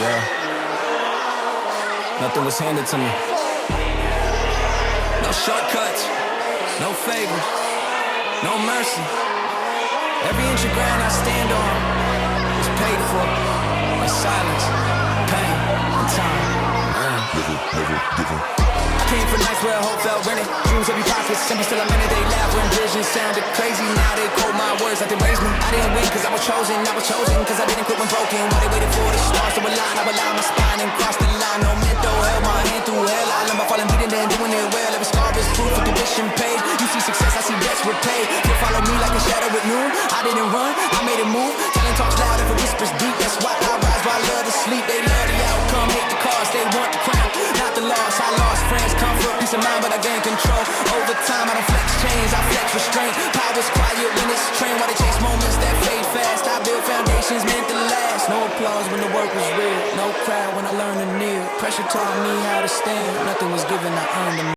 Yeah. Nothing was handed to me. No shortcuts, no favors, no mercy. Every inch of ground I stand on is paid for by silence, pain, and time. I came from nights where hope felt rented. Dreams every pocket, simply still a minute. They laugh when visions sounded crazy. Now they quote my words like they raised me. I didn't win cause I was chosen cause I didn't quit when broken. While they waited for the stars to align, I would line my spine and cross the line. No mental held my hand through hell. I learned by falling, bleeding, then doing it well. Every scar is proof of tuition paid. You see success, I see debts repaid. You follow me like a shadow at noon. I didn't run, I made it move. Talent talks loud, if it whispers deep. That's why I rise while I love to sleep. They love the outcome, hate the cause, they want the crown, not the loss. I lost friends, comfort, peace of mind, but I gained control. Over time, I don't flex chains, I flex restraint. Power's quiet when it's trained, while they chase moments that fade fast. I build foundations meant to last. No applause when the work was real, no crowd when I learned to kneel. Pressure taught me how to stand, nothing was given, I earned them.